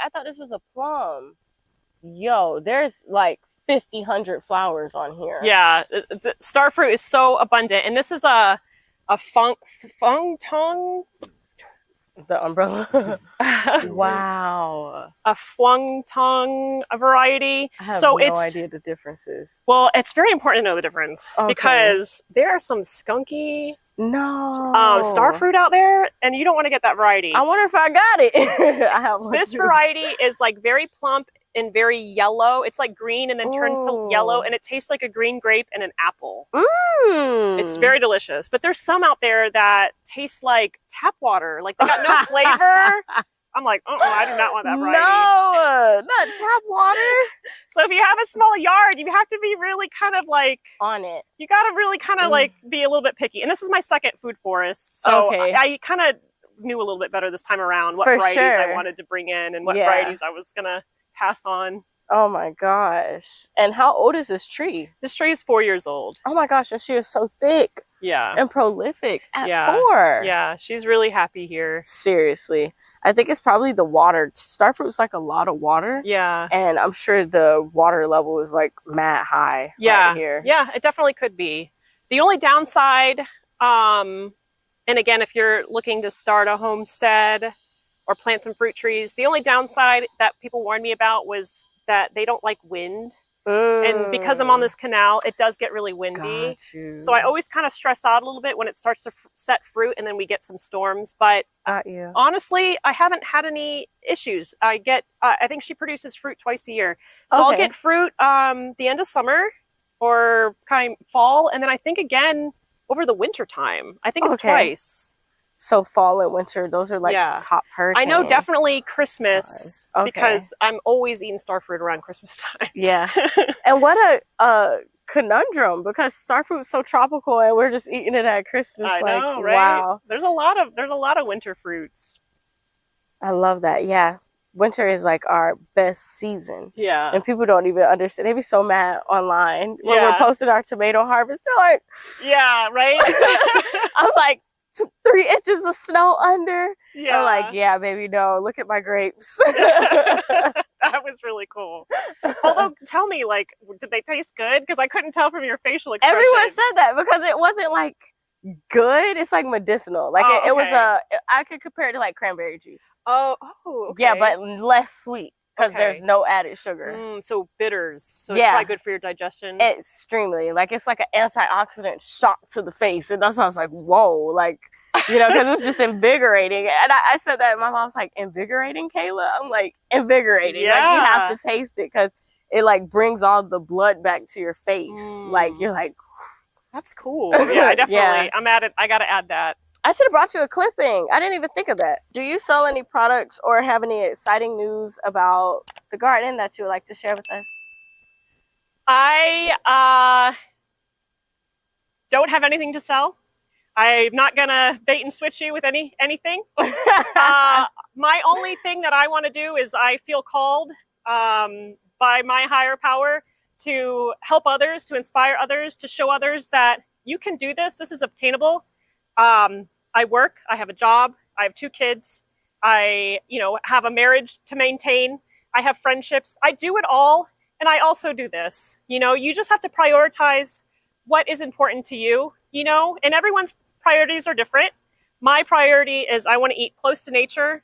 I thought this was a plum. Yo, there's like 100 flowers on here. Yeah, star fruit is so abundant, and this is a fung tong. The umbrella. Wow. A fwang tong variety. I have so no idea the differences. Well, it's very important to know the difference because there are some skunky star fruit out there, and you don't want to get that variety. I wonder if I got it. I have this variety is like very plump and very yellow. It's like green and then turns to yellow, and it tastes like a green grape and an apple. It's very delicious. But there's some out there that taste like tap water. Like they got no flavor. I'm like, I do not want that variety. No, not tap water. So if you have a small yard, you have to be really kind of like on it. You got to really kind of like be a little bit picky. And this is my second food forest, so I kind of knew a little bit better this time around what varieties I wanted to bring in and what varieties I was gonna pass on. Oh my gosh! And how old is this tree? This tree is 4 years old. Oh my gosh! And she is so thick. Yeah. And prolific at 4. Yeah, she's really happy here. Seriously. I think it's probably the water. Starfruit's like a lot of water. Yeah. And I'm sure the water level is like mad high right here. Yeah, it definitely could be. The only downside, and again, if you're looking to start a homestead or plant some fruit trees, the only downside that people warned me about was that they don't like wind. And because I'm on this canal, it does get really windy. So I always kind of stress out a little bit when it starts to set fruit and then we get some storms. But honestly, I haven't had any issues. I think she produces fruit twice a year. So I'll get fruit the end of summer or kind of fall. And then I think again over the winter time. I think it's twice. So fall and winter, those are like top hurricanes. I know definitely Christmas because I'm always eating star fruit around Christmas time. Yeah. And what a conundrum, because star fruit is so tropical and we're just eating it at Christmas. I know, right? Wow. There's a lot of winter fruits. I love that. Yeah. Winter is like our best season. Yeah. And people don't even understand. They be so mad online when we're posting our tomato harvest. They're like, yeah, right? I'm like, 3 inches of snow under. I'm like, yeah, baby, no, look at my grapes. That was really cool. Although, tell me, like, did they taste good? Because I couldn't tell from your facial expression. Everyone said that because it wasn't like good. It's like medicinal. Like it was I could compare it to like cranberry juice. Okay. Yeah, but less sweet because there's no added sugar. So bitters. So it's probably good for your digestion. Extremely. Like it's like an antioxidant shot to the face. And that's why I was like, whoa, like, you know, because it was just invigorating. And I said that, and my mom's like, invigorating, Kayla? I'm like, invigorating. Yeah. Like, you have to taste it because it like brings all the blood back to your face. Like, you're like, that's cool. Yeah, I definitely, I'm at it. I got to add that. I should have brought you a clipping. I didn't even think of that. Do you sell any products or have any exciting news about the garden that you would like to share with us? I don't have anything to sell. I'm not gonna bait and switch you with anything. My only thing that I want to do is I feel called by my higher power to help others, to inspire others, to show others that you can do this. This is obtainable. I work, I have a job, I have 2 kids, I, have a marriage to maintain, I have friendships, I do it all, and I also do this. You just have to prioritize what is important to you, and everyone's priorities are different. My priority is I want to eat close to nature,